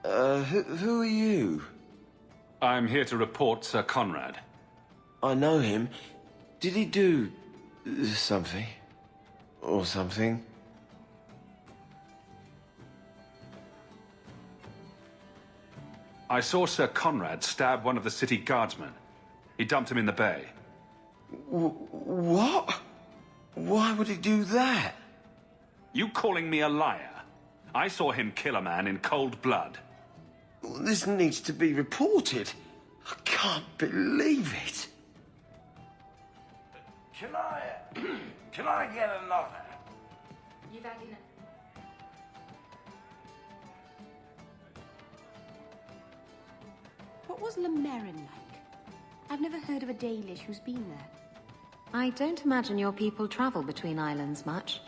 Who are you? I'm here to report Sir Conrad. I know him. Did he do... something? Or something? I saw Sir Conrad stab one of the city guardsmen. He dumped him in the bay. What? Why would he do that? You calling me a liar? I saw him kill a man in cold blood. This needs to be reported. I can't believe it. Can I get another? You've had enough. What was Lemerin like? I've never heard of a Dalish who's been there. I don't imagine your people travel between islands much.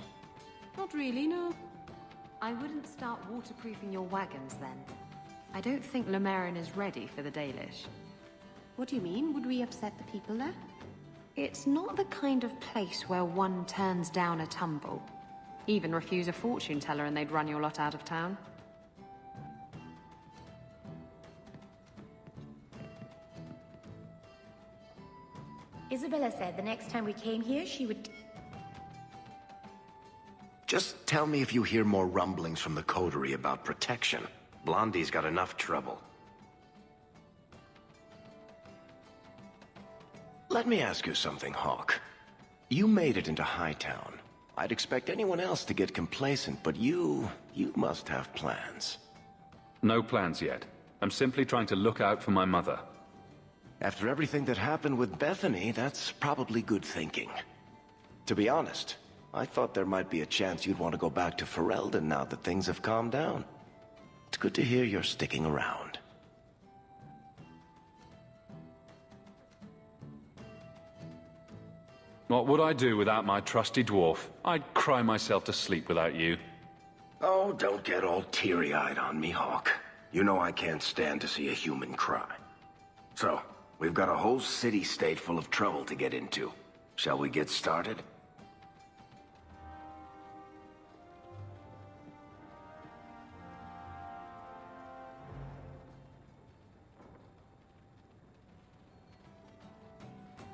Not really, no. I wouldn't start waterproofing your wagons then. I don't think Lemerin is ready for the Dalish. What do you mean? Would we upset the people there? It's not the kind of place where one turns down a tumble. Even refuse a fortune teller and they'd run your lot out of town. Isabella said the next time we came here, she would... Just tell me if you hear more rumblings from the coterie about protection. Blondie's got enough trouble. Let me ask you something, Hawke. You made it into Hightown. I'd expect anyone else to get complacent, but you must have plans. No plans yet. I'm simply trying to look out for my mother. After everything that happened with Bethany, that's probably good thinking. To be honest, I thought there might be a chance you'd want to go back to Ferelden now that things have calmed down. It's good to hear you're sticking around. What would I do without my trusty dwarf? I'd cry myself to sleep without you. Oh, don't get all teary-eyed on me, Hawke. You know I can't stand to see a human cry. So, we've got a whole city-state full of trouble to get into. Shall we get started?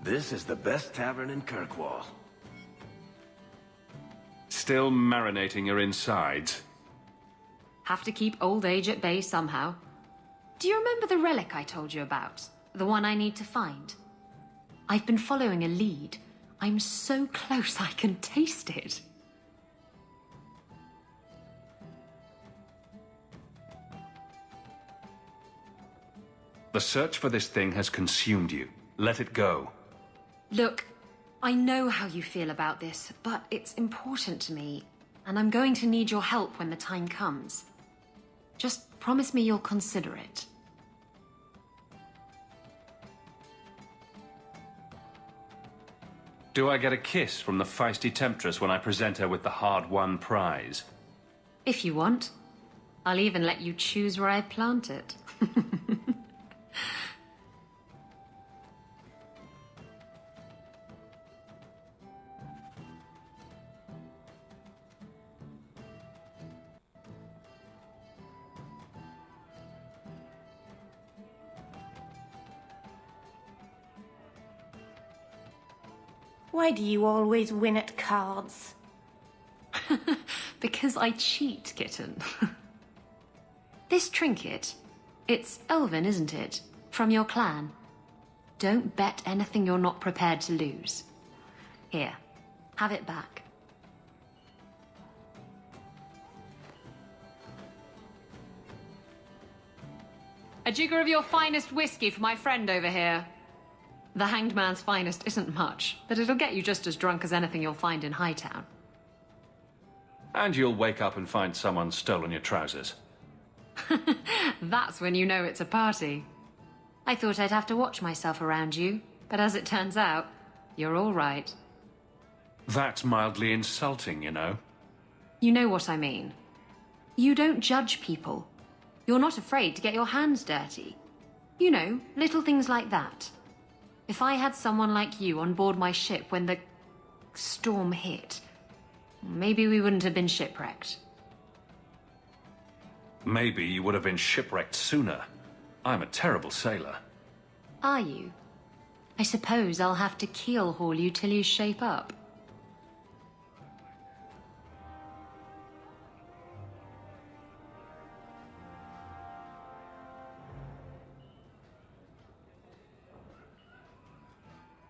This is the best tavern in Kirkwall. Still marinating your insides. Have to keep old age at bay somehow. Do you remember the relic I told you about? The one I need to find? I've been following a lead. I'm so close I can taste it. The search for this thing has consumed you. Let it go. Look, I know how you feel about this, but it's important to me, and I'm going to need your help when the time comes. Just promise me you'll consider it. Do I get a kiss from the feisty temptress when I present her with the hard-won prize? If you want. I'll even let you choose where I plant it. Why do you always win at cards? Because I cheat, kitten. This trinket, it's elven, isn't it? From your clan. Don't bet anything you're not prepared to lose. Here, have it back. A jigger of your finest whiskey for my friend over here. The Hanged Man's finest isn't much, but it'll get you just as drunk as anything you'll find in Hightown. And you'll wake up and find someone stolen your trousers. That's when you know it's a party. I thought I'd have to watch myself around you, but as it turns out, you're all right. That's mildly insulting, you know. You know what I mean. You don't judge people. You're not afraid to get your hands dirty. You know, little things like that. If I had someone like you on board my ship when the storm hit, maybe we wouldn't have been shipwrecked. Maybe you would have been shipwrecked sooner. I'm a terrible sailor. Are you? I suppose I'll have to keel haul you till you shape up.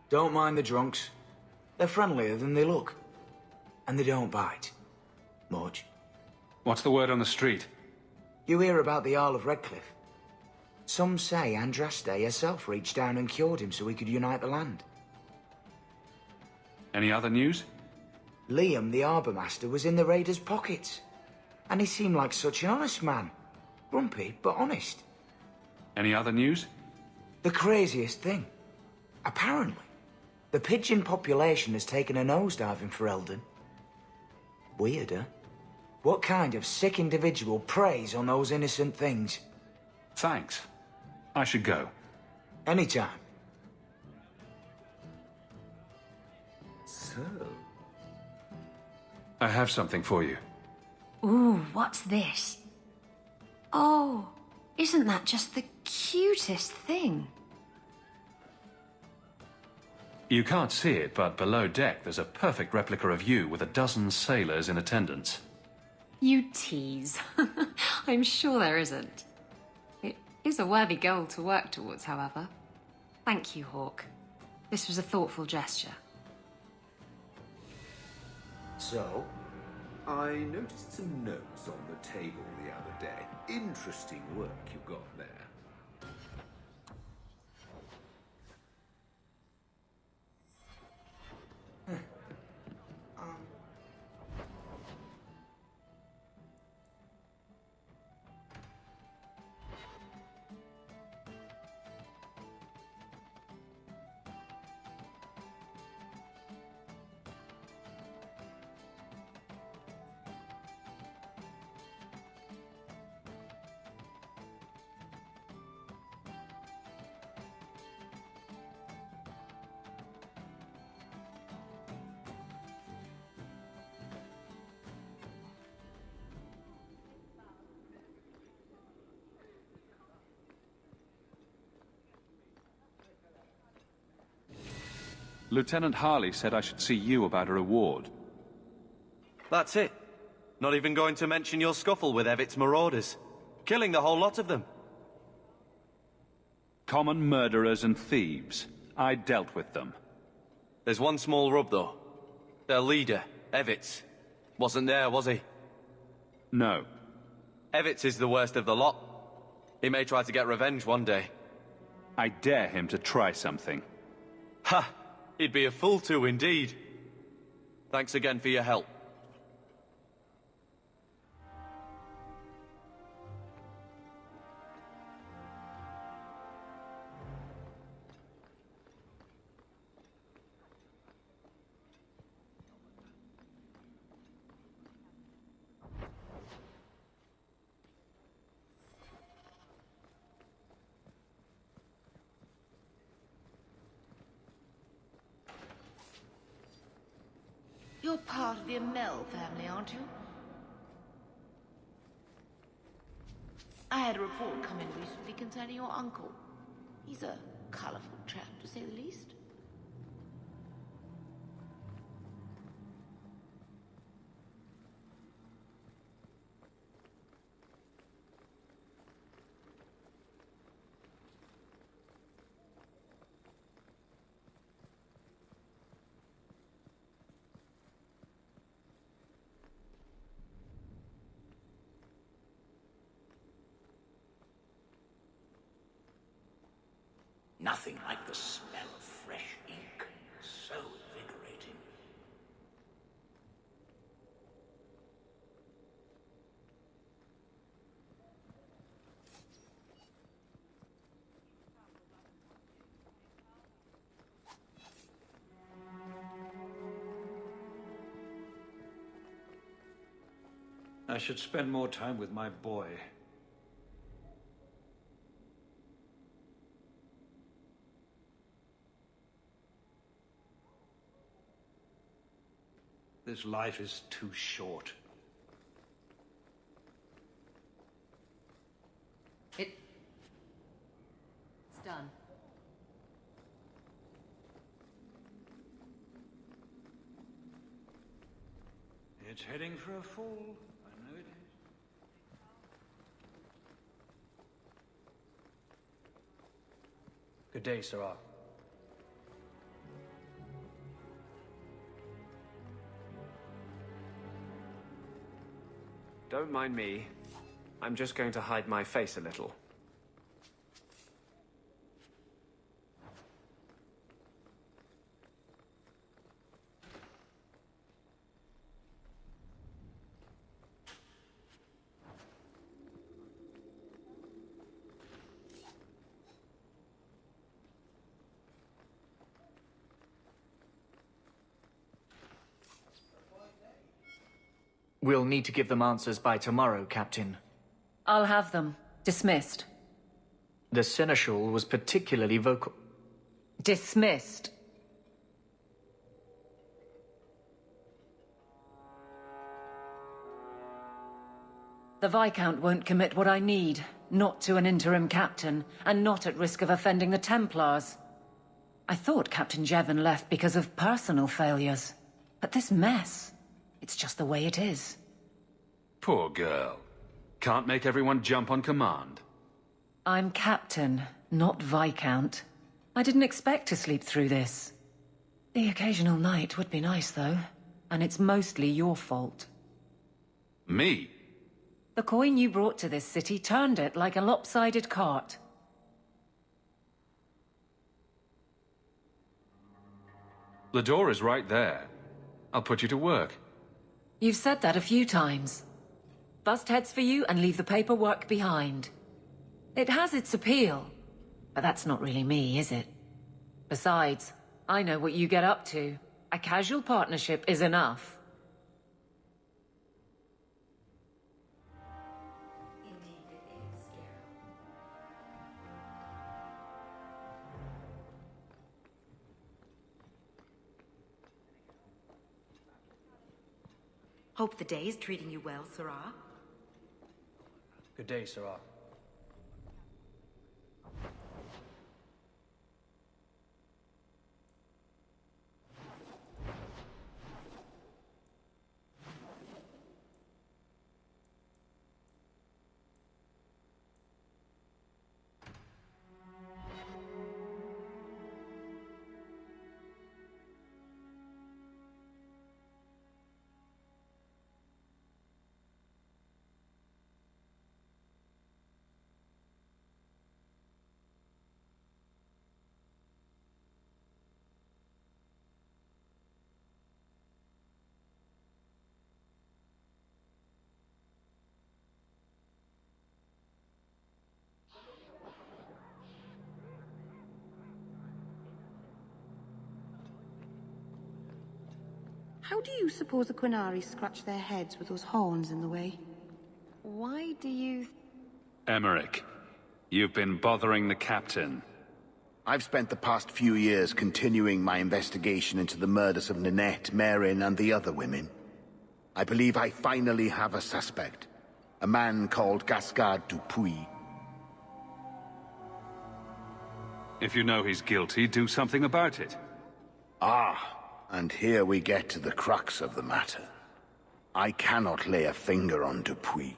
Don't mind the drunks. They're friendlier than they look. And they don't bite. Much. What's the word on the street? You hear about the Earl of Redcliffe? Some say Andraste herself reached down and cured him so he could unite the land. Any other news? Liam, the Harbour Master, was in the raiders' pockets. And he seemed like such an honest man. Grumpy, but honest. Any other news? The craziest thing. Apparently, the pigeon population has taken a nosedive in Ferelden. Weirder. What kind of sick individual preys on those innocent things? Thanks. I should go. Anytime. So, I have something for you. Ooh, what's this? Oh, isn't that just the cutest thing? You can't see it, but below deck there's a perfect replica of you with a dozen sailors in attendance. You tease. I'm sure there isn't. It is a worthy goal to work towards, however. Thank you, Hawke. This was a thoughtful gesture. So? I noticed some notes on the table the other day. Interesting work you got there. Lieutenant Harley said I should see you about a reward. That's it. Not even going to mention your scuffle with Evit's marauders. Killing the whole lot of them. Common murderers and thieves. I dealt with them. There's one small rub, though. Their leader, Evitz, wasn't there, was he? No. Evitz is the worst of the lot. He may try to get revenge one day. I dare him to try something. Ha! He'd be a fool to, indeed. Thanks again for your help. You're part of the Amell family, aren't you? I had a report come in recently concerning your uncle. He's a colorful chap, to say the least. Nothing like the smell of fresh ink. So invigorating. I should spend more time with my boy. This life is too short. It's heading for a fall. I know it is. Good day, Sirrah. Don't mind me. I'm just going to hide my face a little. We'll need to give them answers by tomorrow, Captain. I'll have them. Dismissed. The Seneschal was particularly vocal. Dismissed. The Viscount won't commit what I need. Not to an interim captain, and not at risk of offending the Templars. I thought Captain Jevon left because of personal failures. But this mess... it's just the way it is. Poor girl. Can't make everyone jump on command. I'm captain, not Viscount. I didn't expect to sleep through this. The occasional night would be nice, though. And it's mostly your fault. Me? The coin you brought to this city turned it like a lopsided cart. The door is right there. I'll put you to work. You've said that a few times. Bust heads for you and leave the paperwork behind. It has its appeal, but that's not really me, is it? Besides, I know what you get up to. A casual partnership is enough. Hope the day is treating you well, Sirrah. Good day, Sirrah. How do you suppose the Qunari scratch their heads with those horns in the way? Why do you... Emmerich, you've been bothering the captain. I've spent the past few years continuing my investigation into the murders of Ninette, Merrin, and the other women. I believe I finally have a suspect. A man called Gascard Dupuis. If you know he's guilty, do something about it. Ah, and here we get to the crux of the matter. I cannot lay a finger on Dupuis.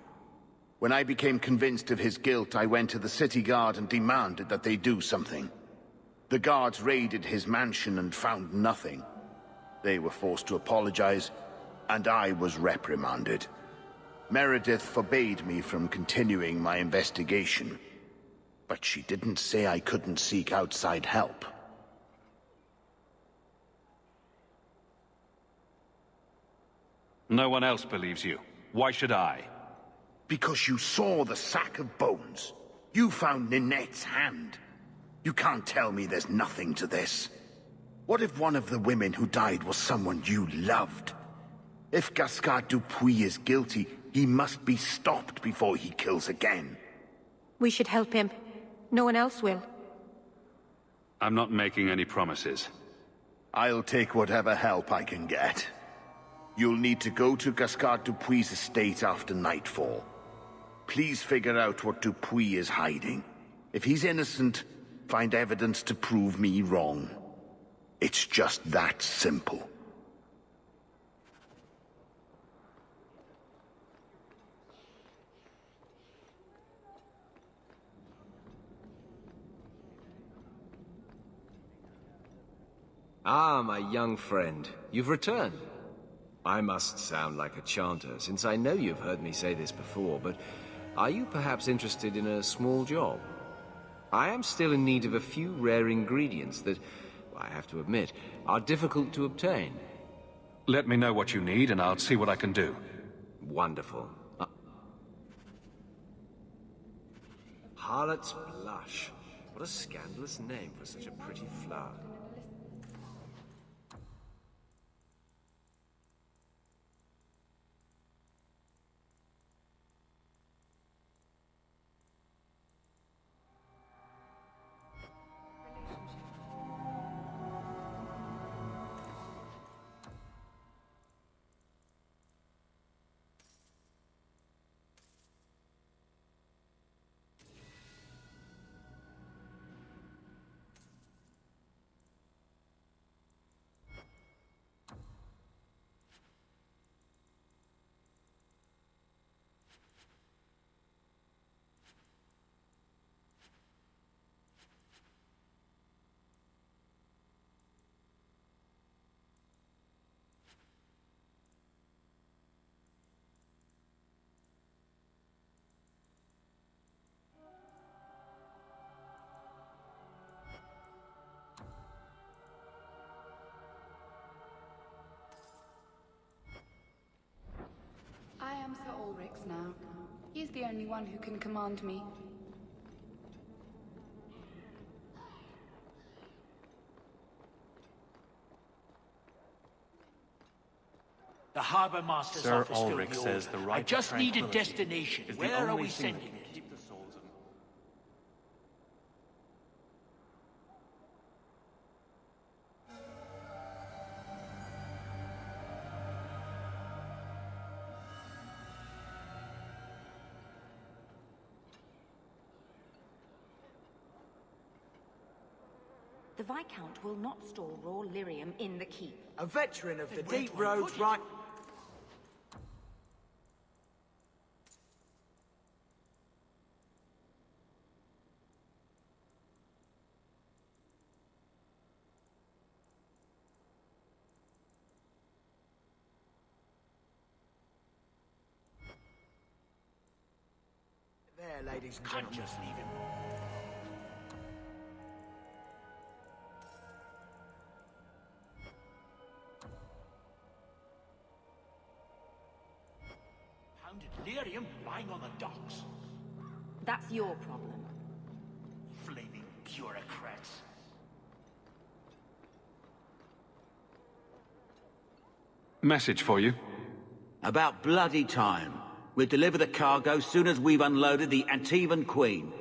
When I became convinced of his guilt, I went to the city guard and demanded that they do something. The guards raided his mansion and found nothing. They were forced to apologize, and I was reprimanded. Meredith forbade me from continuing my investigation. But she didn't say I couldn't seek outside help. No one else believes you. Why should I? Because you saw the sack of bones. You found Ninette's hand. You can't tell me there's nothing to this. What if one of the women who died was someone you loved? If Gascard Dupuis is guilty, he must be stopped before he kills again. We should help him. No one else will. I'm not making any promises. I'll take whatever help I can get. You'll need to go to Gascard Dupuis' estate after nightfall. Please figure out what Dupuis is hiding. If he's innocent, find evidence to prove me wrong. It's just that simple. Ah, my young friend. You've returned. I must sound like a chanter, since I know you've heard me say this before, but are you perhaps interested in a small job? I am still in need of a few rare ingredients that, I have to admit, are difficult to obtain. Let me know what you need, and I'll see what I can do. Wonderful. Harlot's Blush. What a scandalous name for such a pretty flower. I am Sir Ulric's now. He is the only one who can command me. The Harbor Master's Sir office Ulric filled the says order. the right I just to need a tranquility destination. is the Where are only we thing that sending can it? keep the souls of The Viscount will not store raw lyrium in the keep. A veteran of the deep roads, right? There, ladies and Can't gentlemen. just leave him. Pounded lyrium lying on the docks. That's your problem. Flaming bureaucrats. Message for you. About bloody time. We'll deliver the cargo soon as we've unloaded the Antivan Queen.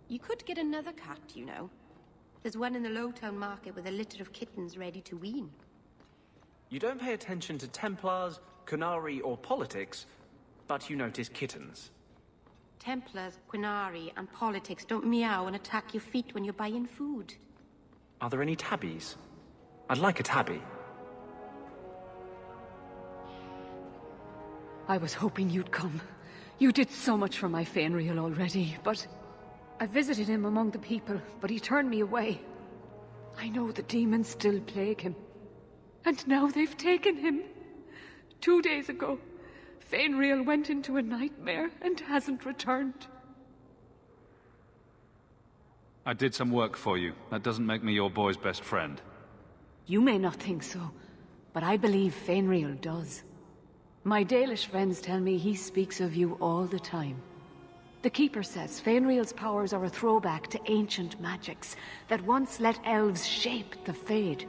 You could get another cat, you know. There's one in the Lowtown market with a litter of kittens ready to wean. You don't pay attention to Templars, Qunari, or politics, but you notice kittens. Templars, Quinari, and politics don't meow and attack your feet when you're buying food. Are there any tabbies? I'd like a tabby. I was hoping you'd come. You did so much for my Fenrir already, but... I visited him among the people, but he turned me away. I know the demons still plague him. And now they've taken him. 2 days ago, Fenrir went into a nightmare and hasn't returned. I did some work for you. That doesn't make me your boy's best friend. You may not think so, but I believe Fenrir does. My Dalish friends tell me he speaks of you all the time. The Keeper says Fenrir's powers are a throwback to ancient magics that once let elves shape the Fade.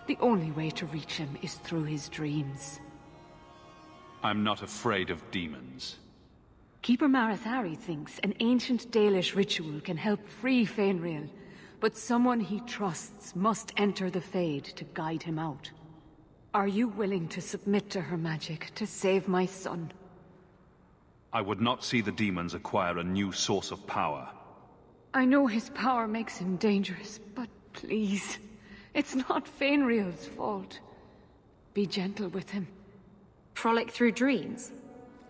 The only way to reach him is through his dreams. I'm not afraid of demons. Keeper Marathari thinks an ancient Dalish ritual can help free Fenrir, but someone he trusts must enter the Fade to guide him out. Are you willing to submit to her magic to save my son? I would not see the demons acquire a new source of power. I know his power makes him dangerous, but please, it's not Fenrir's fault. Be gentle with him. Frolic through dreams?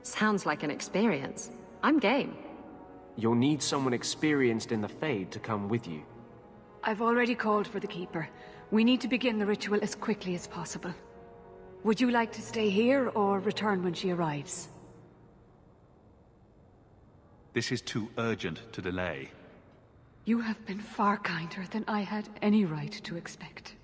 Sounds like an experience. I'm game. You'll need someone experienced in the Fade to come with you. I've already called for the Keeper. We need to begin the ritual as quickly as possible. Would you like to stay here or return when she arrives? This is too urgent to delay. You have been far kinder than I had any right to expect.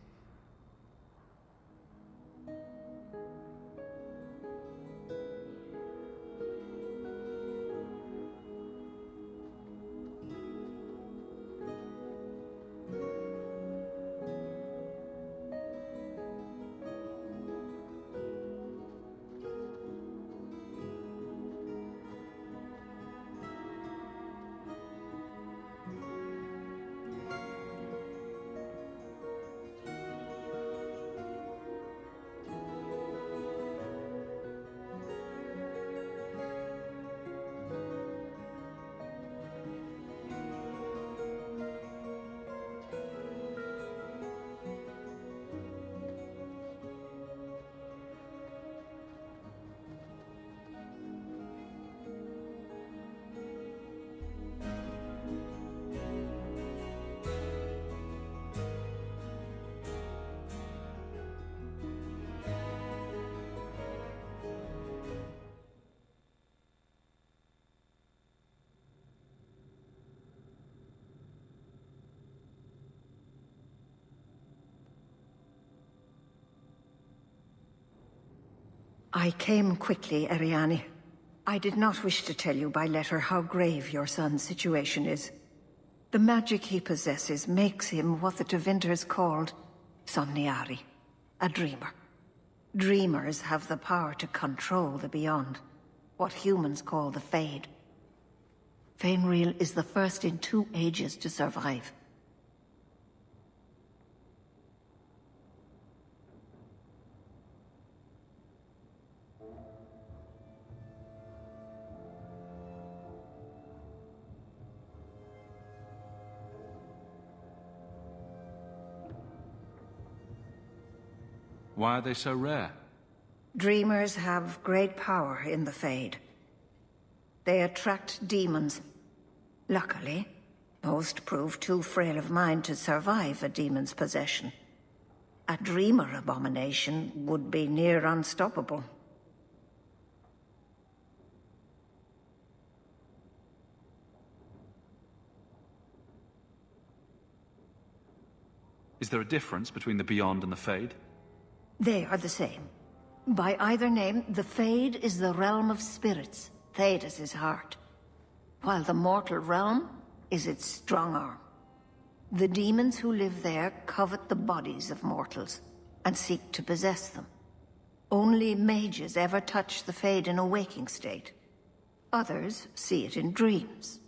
I came quickly, Ariane. I did not wish to tell you by letter how grave your son's situation is. The magic he possesses makes him what the Tevinters called Somniari, a dreamer. Dreamers have the power to control the beyond, what humans call the Fade. Fenrir is the first in 2 ages to survive. Why are they so rare? Dreamers have great power in the Fade. They attract demons. Luckily, most prove too frail of mind to survive a demon's possession. A dreamer abomination would be near unstoppable. Is there a difference between the Beyond and the Fade? They are the same. By either name, the Fade is the realm of spirits, Thedas' heart, while the mortal realm is its strong arm. The demons who live there covet the bodies of mortals and seek to possess them. Only mages ever touch the Fade in a waking state. Others see it in dreams.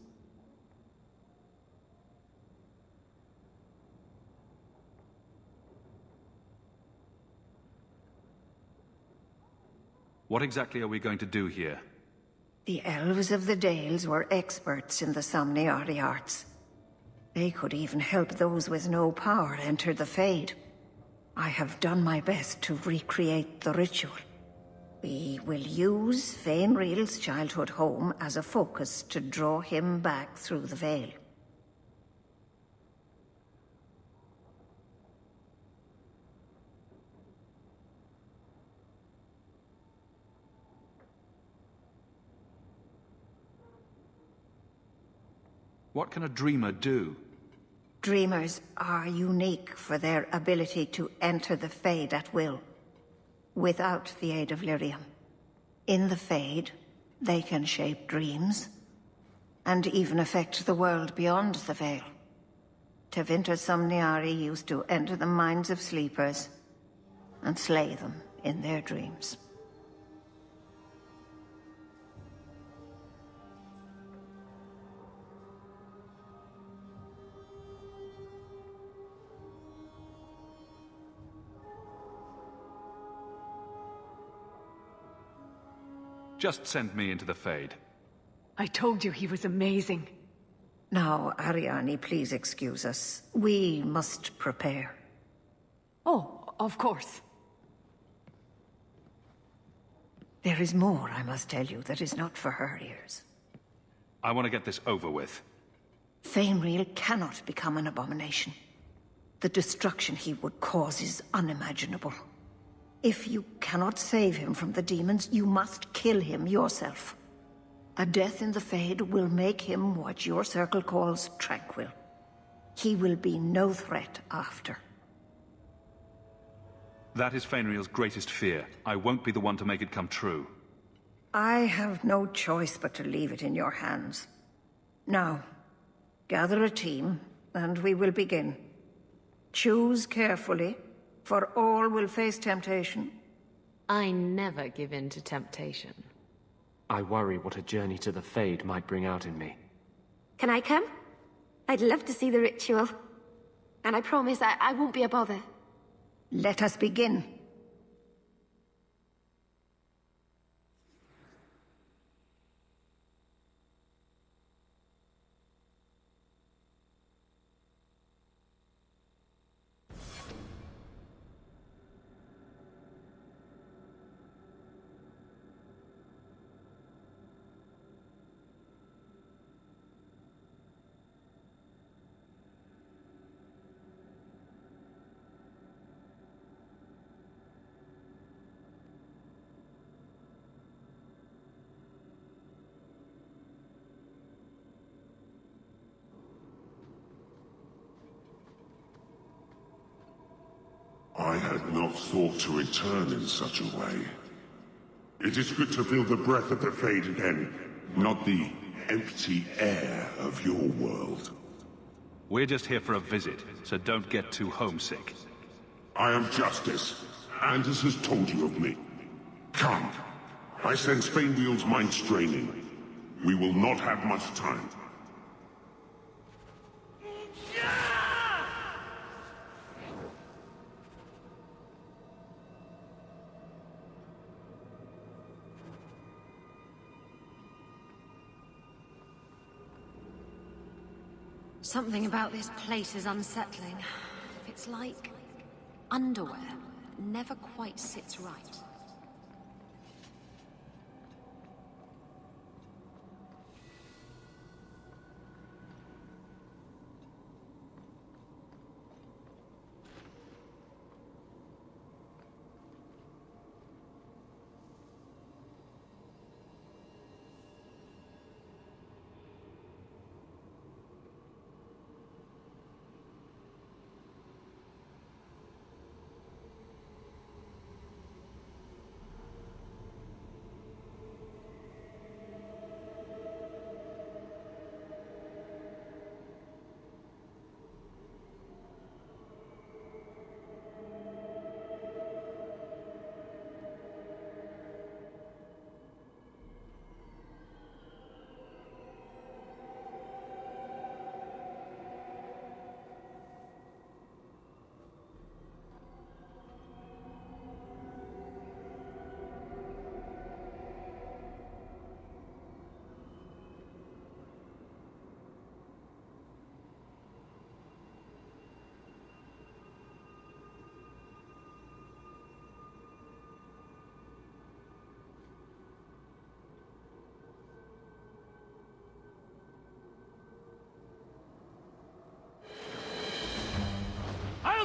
What exactly are we going to do here? The elves of the Dales were experts in the Somniari arts. They could even help those with no power enter the Fade. I have done my best to recreate the ritual. We will use Fainriel's childhood home as a focus to draw him back through the veil. What can a dreamer do? Dreamers are unique for their ability to enter the Fade at will, without the aid of Lyrium. In the Fade, they can shape dreams, and even affect the world beyond the Veil. Tevinter Somniari used to enter the minds of sleepers, and slay them in their dreams. Just send me into the Fade. I told you he was amazing. Now, Ariane, please excuse us. We must prepare. Oh, of course. There is more I must tell you that is not for her ears. I want to get this over with. Fainriel cannot become an abomination. The destruction he would cause is unimaginable. If you cannot save him from the demons, you must kill him yourself. A death in the Fade will make him what your circle calls tranquil. He will be no threat after. That is Fainriel's greatest fear. I won't be the one to make it come true. I have no choice but to leave it in your hands. Now, gather a team, and we will begin. Choose carefully, for all will face temptation. I never give in to temptation. I worry what a journey to the Fade might bring out in me. Can I come? I'd love to see the ritual. And I promise I won't be a bother. Let us begin. I had not thought to return in such a way. It is good to feel the breath of the Fade again, not the empty air of your world. We're just here for a visit, so don't get too homesick. I am Justice. Anders has told you of me. Come. I sense Fainriel's mind straining. We will not have much time. Something about this place is unsettling. It's like underwear. Never quite sits right.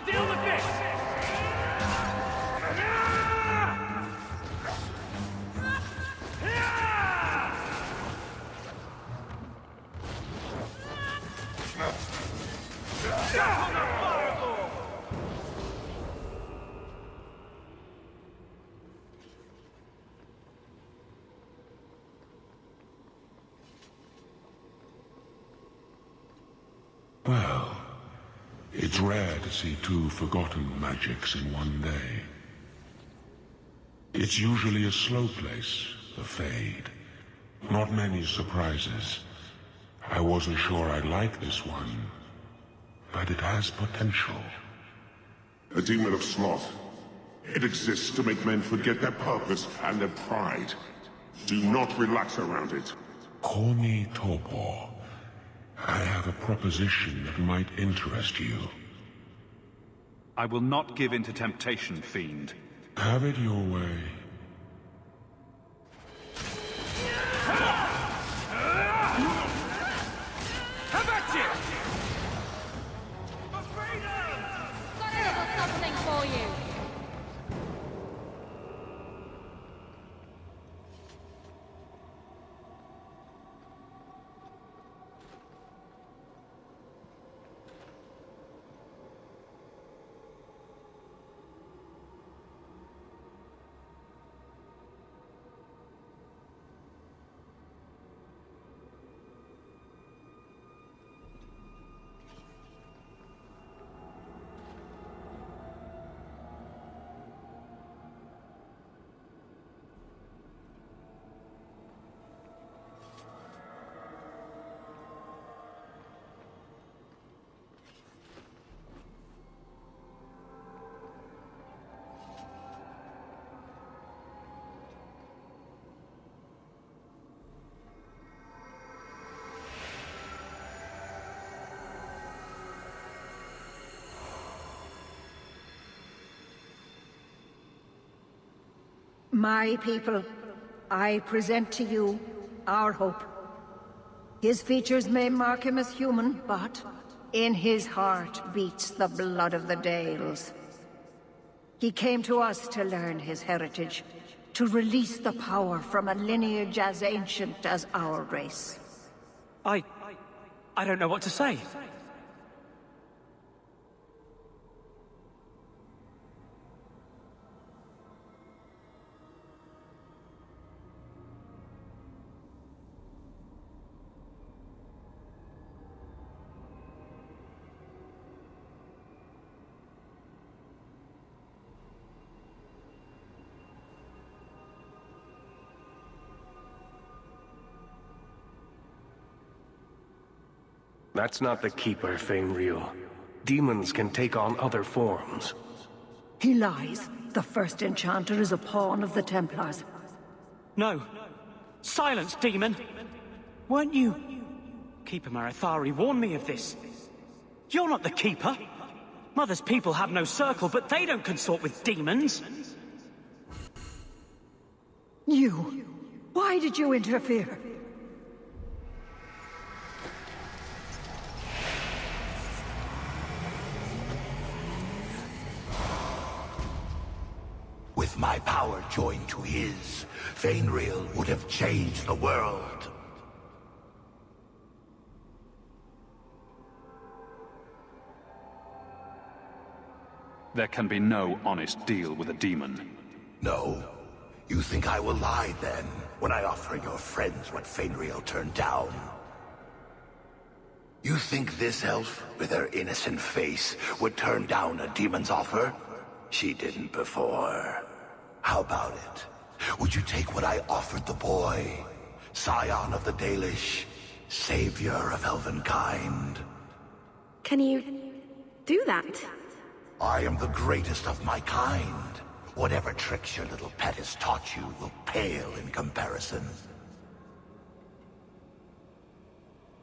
I'll deal with this! Well, it's rare to see two forgotten magics in one day. It's usually a slow place, the Fade. Not many surprises. I wasn't sure I'd like this one, but it has potential. A demon of sloth. It exists to make men forget their purpose and their pride. Do not relax around it. Call me Torpor. I have a proposition that might interest you. I will not give in to temptation, fiend. Have it your way. How about you? Got a little something for you. My people, I present to you our hope. His features may mark him as human, but in his heart beats the blood of the Dales. He came to us to learn his heritage, to release the power from a lineage as ancient as our race. I don't know what to say. That's not the Keeper, Fainriel. Demons can take on other forms. He lies. The first enchanter is a pawn of the Templars. No. Silence, demon! Weren't you... Keeper Marathari warned me of this. You're not the Keeper. Mother's people have no circle, but they don't consort with demons. You... Why did you interfere? With my power joined to his, Fainriel would have changed the world. There can be no honest deal with a demon. No? You think I will lie then, when I offer your friends what Fainriel turned down? You think this elf, with her innocent face, would turn down a demon's offer? She didn't before. How about it? Would you take what I offered the boy? Scion of the Dalish, savior of elvenkind. Can you do that? I am the greatest of my kind. Whatever tricks your little pet has taught you will pale in comparison.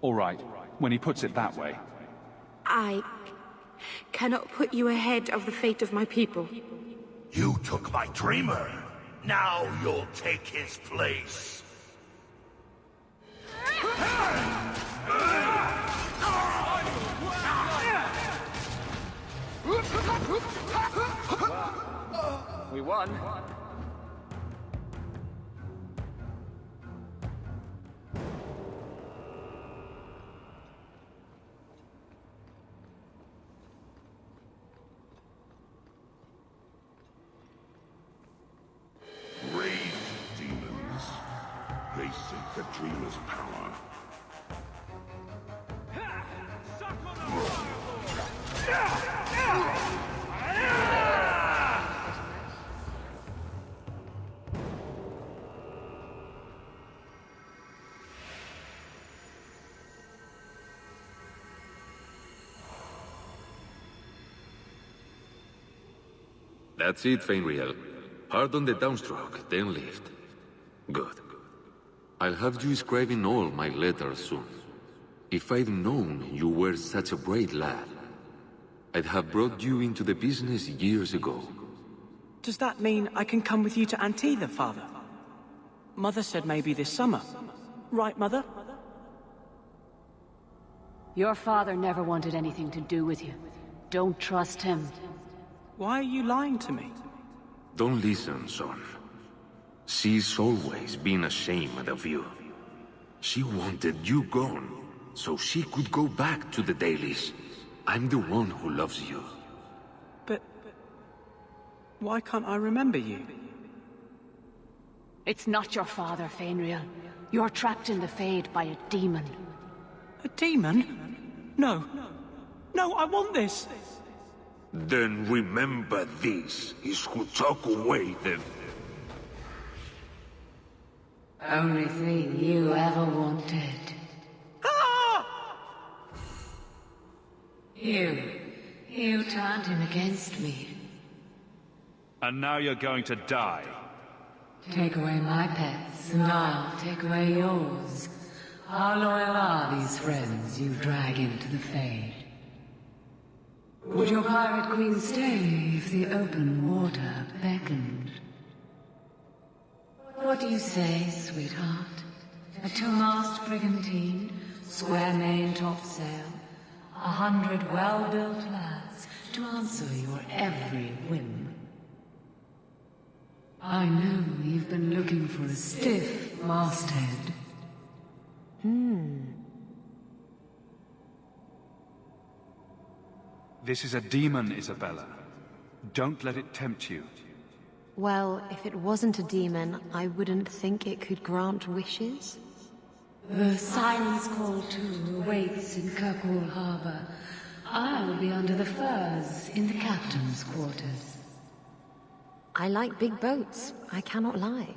All right, when he puts it that way. I cannot put you ahead of the fate of my people. You took my dreamer. Now you'll take his place. one. Rage demons. They seek the dreamer's power. That's it, Fenriel. Pardon the downstroke, then lift. Good. I'll have you scribing all my letters soon. If I'd known you were such a brave lad, I'd have brought you into the business years ago. Does that mean I can come with you to Antitha, Father? Mother said maybe this summer. Right, Mother? Your father never wanted anything to do with you. Don't trust him. Why are you lying to me? Don't listen, son. She's always been ashamed of you. She wanted you gone, so she could go back to the dailies. I'm the one who loves you. But why can't I remember you? It's not your father, Fenriel. You're trapped in the Fade by a demon. A demon? No. No, I want this! Then remember this is who took away the... Only thing you ever wanted. You turned him against me. And now you're going to die. Take away my pets, and I'll take away yours. How loyal are these friends you drag into the Fade? Would your pirate queen stay if the open water beckoned? What do you say, sweetheart? A two-mast brigantine, square main topsail, 100 well-built lads to answer your every whim. I know you've been looking for a stiff masthead. This is a demon, Isabella. Don't let it tempt you. Well, if it wasn't a demon, I wouldn't think it could grant wishes. The Silence Call 2 awaits in Kirkwall Harbor. I'll be under the firs in the captain's quarters. I like big boats, I cannot lie.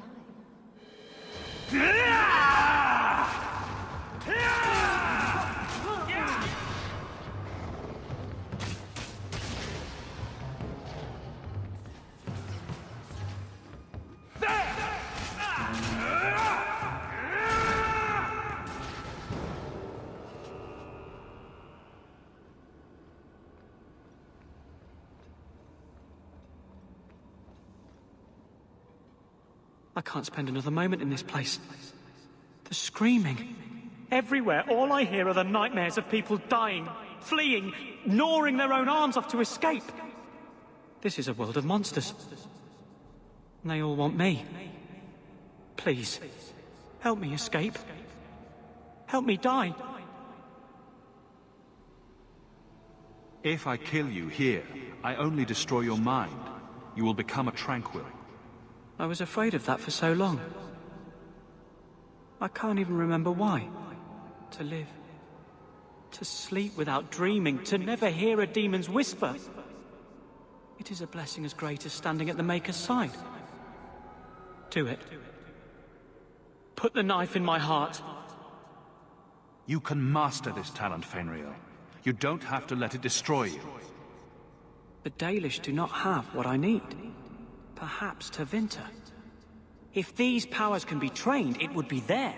I can't spend another moment in this place. The screaming. Everywhere, all I hear are the nightmares of people dying, fleeing, gnawing their own arms off to escape. This is a world of monsters. And they all want me. Please, help me escape. Help me die. If I kill you here, I only destroy your mind. You will become a tranquil. I was afraid of that for so long. I can't even remember why. To live. To sleep without dreaming. To never hear a demon's whisper. It is a blessing as great as standing at the Maker's side. Do it. Put the knife in my heart. You can master this talent, Fenriel. You don't have to let it destroy you. The Dalish do not have what I need. Perhaps Tevinter. If these powers can be trained, it would be there.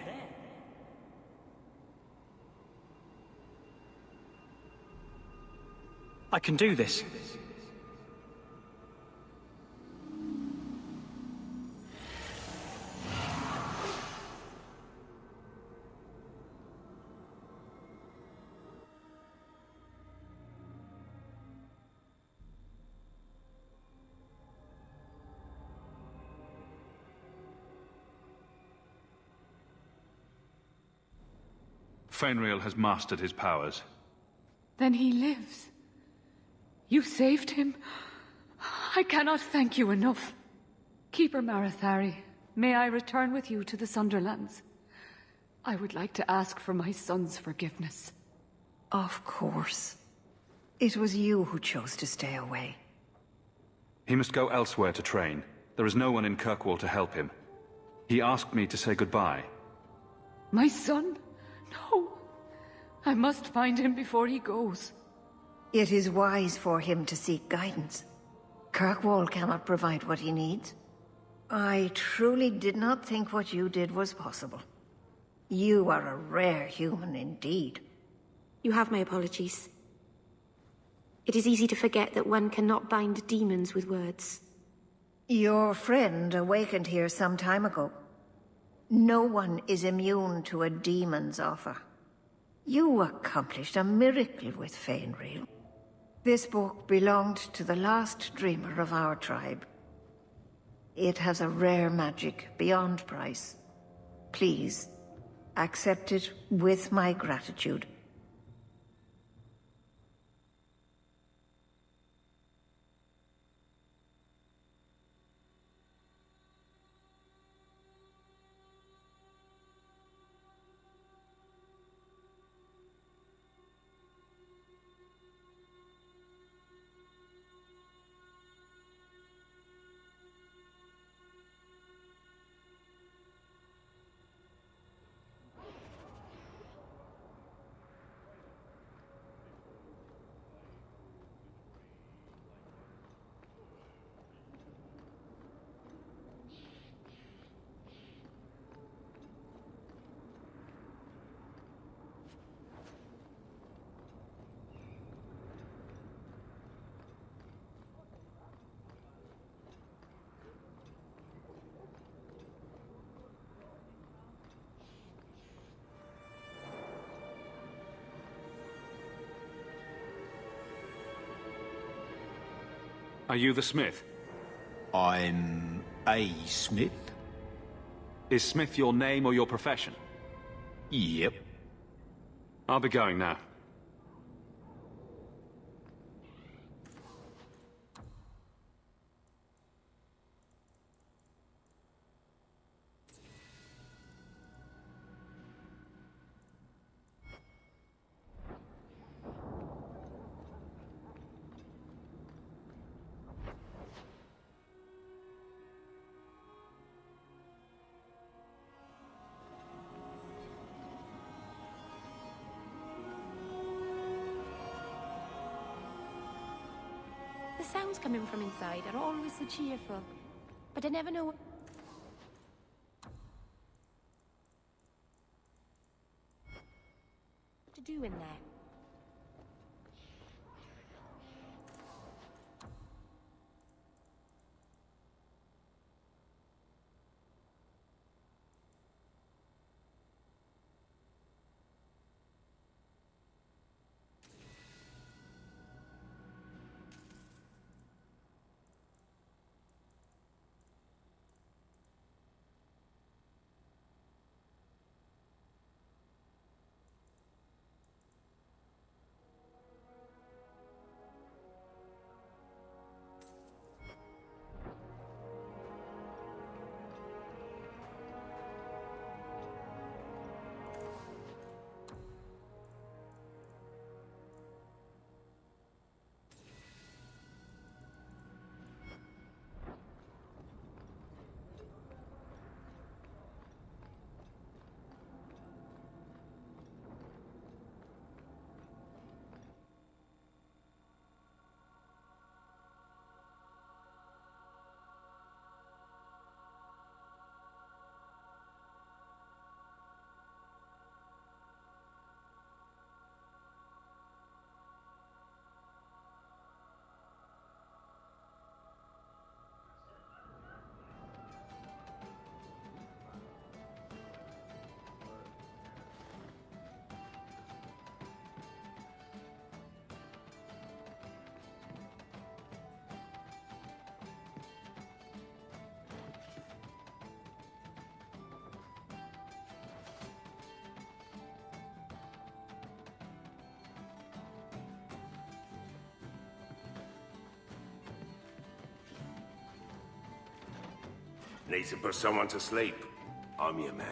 I can do this. Fenriel has mastered his powers. Then he lives. You saved him. I cannot thank you enough. Keeper Marathari, may I return with you to the Sunderlands? I would like to ask for my son's forgiveness. Of course. It was you who chose to stay away. He must go elsewhere to train. There is no one in Kirkwall to help him. He asked me to say goodbye. My son? No. I must find him before he goes. It is wise for him to seek guidance. Kirkwall cannot provide what he needs. I truly did not think what you did was possible. You are a rare human indeed. You have my apologies. It is easy to forget that one cannot bind demons with words. Your friend awakened here some time ago. No one is immune to a demon's offer. You accomplished a miracle with Fenriel. This book belonged to the last dreamer of our tribe. It has a rare magic beyond price. Please, accept it with my gratitude. Are you the smith? I'm a smith. Is smith your name or your profession? Yep. I'll be going now. The sounds coming from inside are always so cheerful, but I never know what to do in there. Need to put someone to sleep. I'm your man.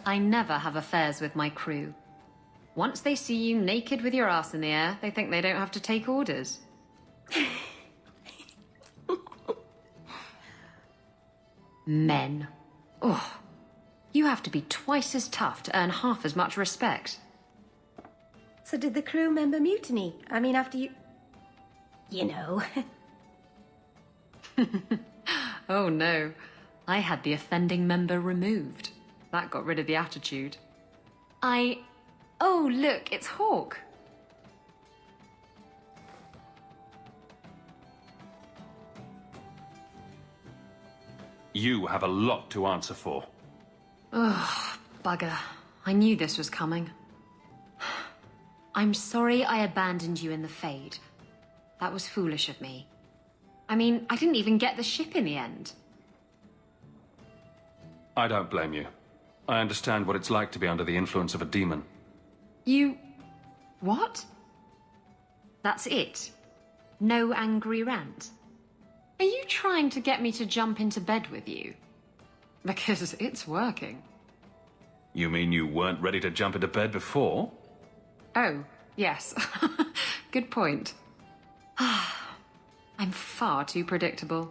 I never have affairs with my crew. Once they see you naked with your ass in the air, they think they don't have to take orders. Men. Oh, you have to be twice as tough to earn half as much respect. So did the crew member mutiny? I mean, after you... You know. Oh no, I had the offending member removed. That got rid of the attitude. Oh, look, it's Hawke. You have a lot to answer for. Ugh, bugger. I knew this was coming. I'm sorry I abandoned you in the Fade. That was foolish of me. I mean, I didn't even get the ship in the end. I don't blame you. I understand what it's like to be under the influence of a demon. You... what? That's it? No angry rant? Are you trying to get me to jump into bed with you? Because it's working. You mean you weren't ready to jump into bed before? Oh, yes. Good point. I'm far too predictable.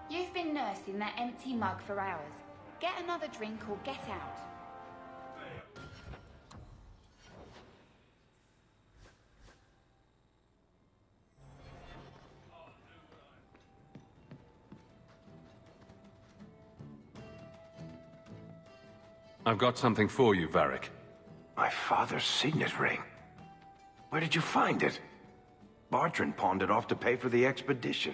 You've been nursing that empty mug for hours. Get another drink or get out. I've got something for you, Varric. My father's signet ring. Where did you find it? Bartrand pawned it off to pay for the expedition.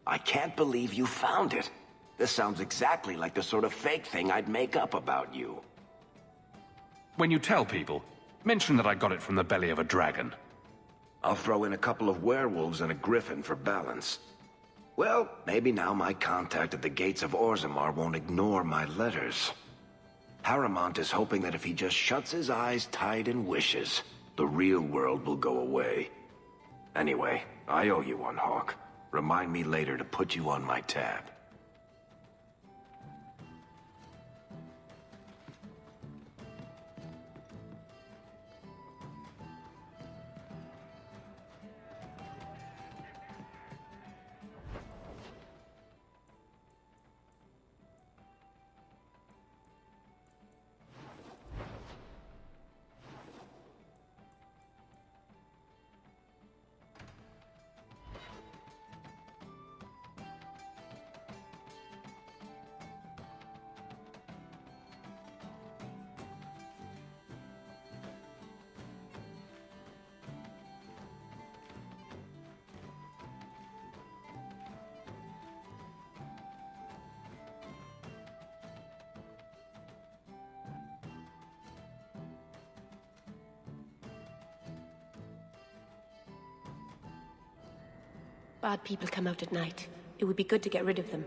I can't believe you found it. This sounds exactly like the sort of fake thing I'd make up about you. When you tell people, mention that I got it from the belly of a dragon. I'll throw in a couple of werewolves and a griffin for balance. Well, maybe now my contact at the gates of Orzammar won't ignore my letters. Harrimont is hoping that if he just shuts his eyes tight and wishes, the real world will go away. Anyway, I owe you one, Hawke. Remind me later to put you on my tab. Bad people come out at night. It would be good to get rid of them.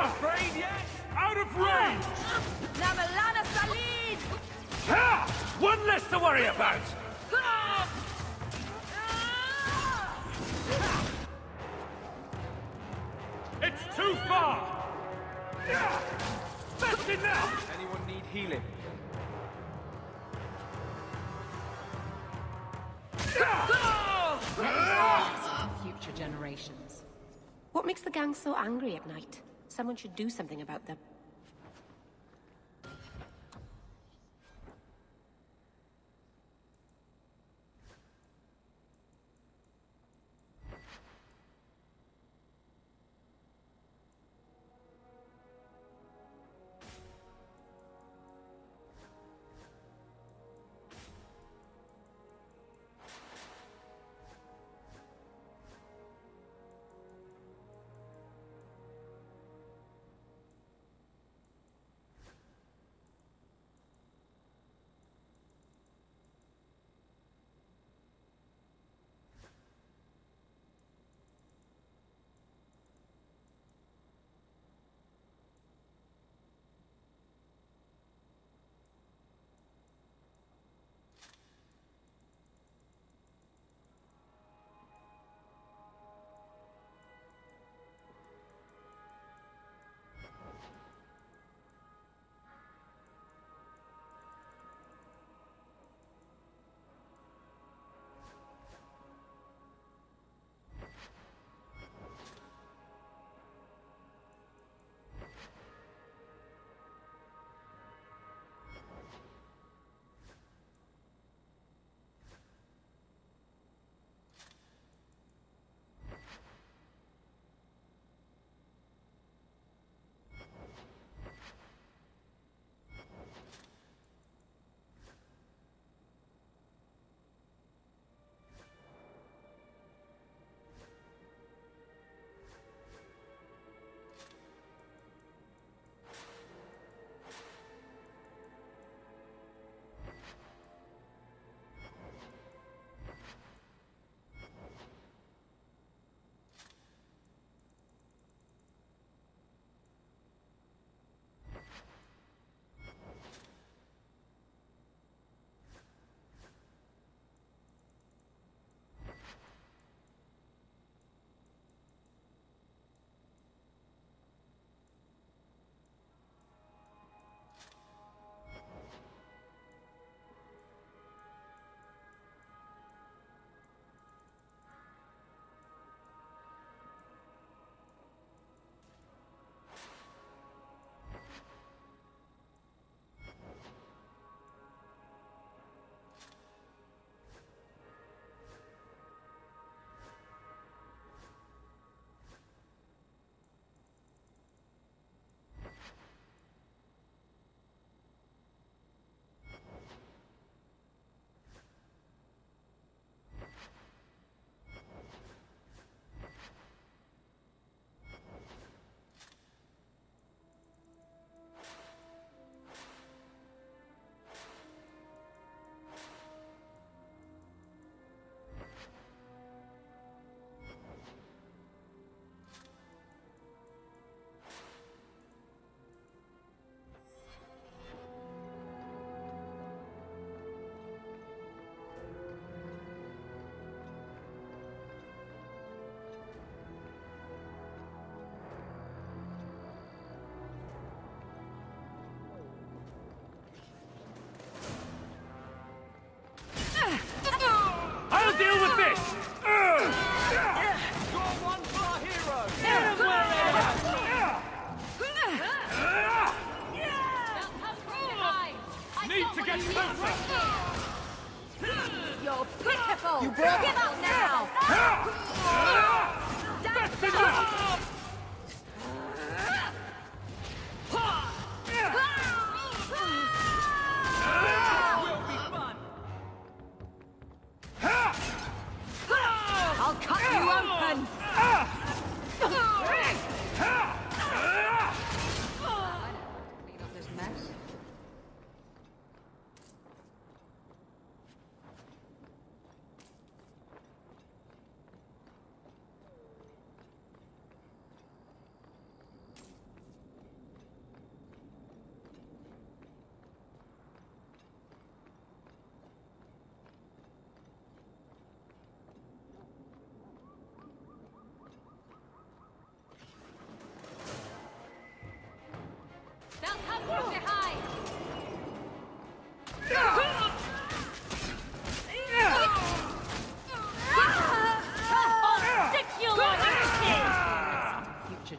afraid yet? Out of range! Namalana Salid! Ha! One less to worry about! It's too far! That's enough! Anyone need healing? Future generations. What makes the gang so angry at night? Someone should do something about them.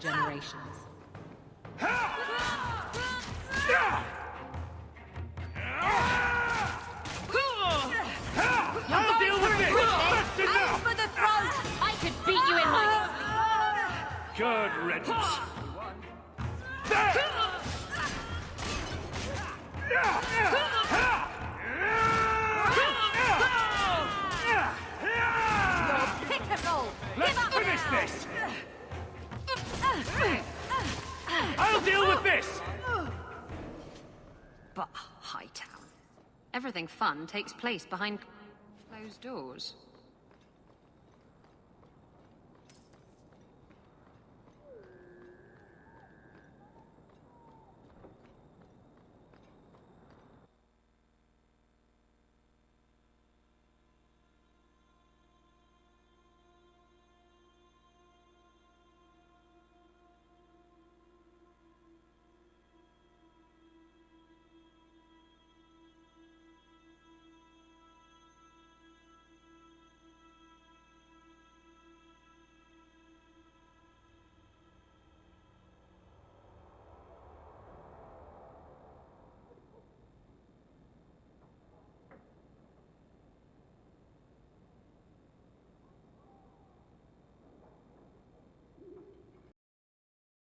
generations. I'll deal with this! That's enough! For the throat! I could beat you in my... Good riddance. You're pitiful! Let's finish this! I'll deal with this! Bah, Hightown. Everything fun takes place behind closed doors.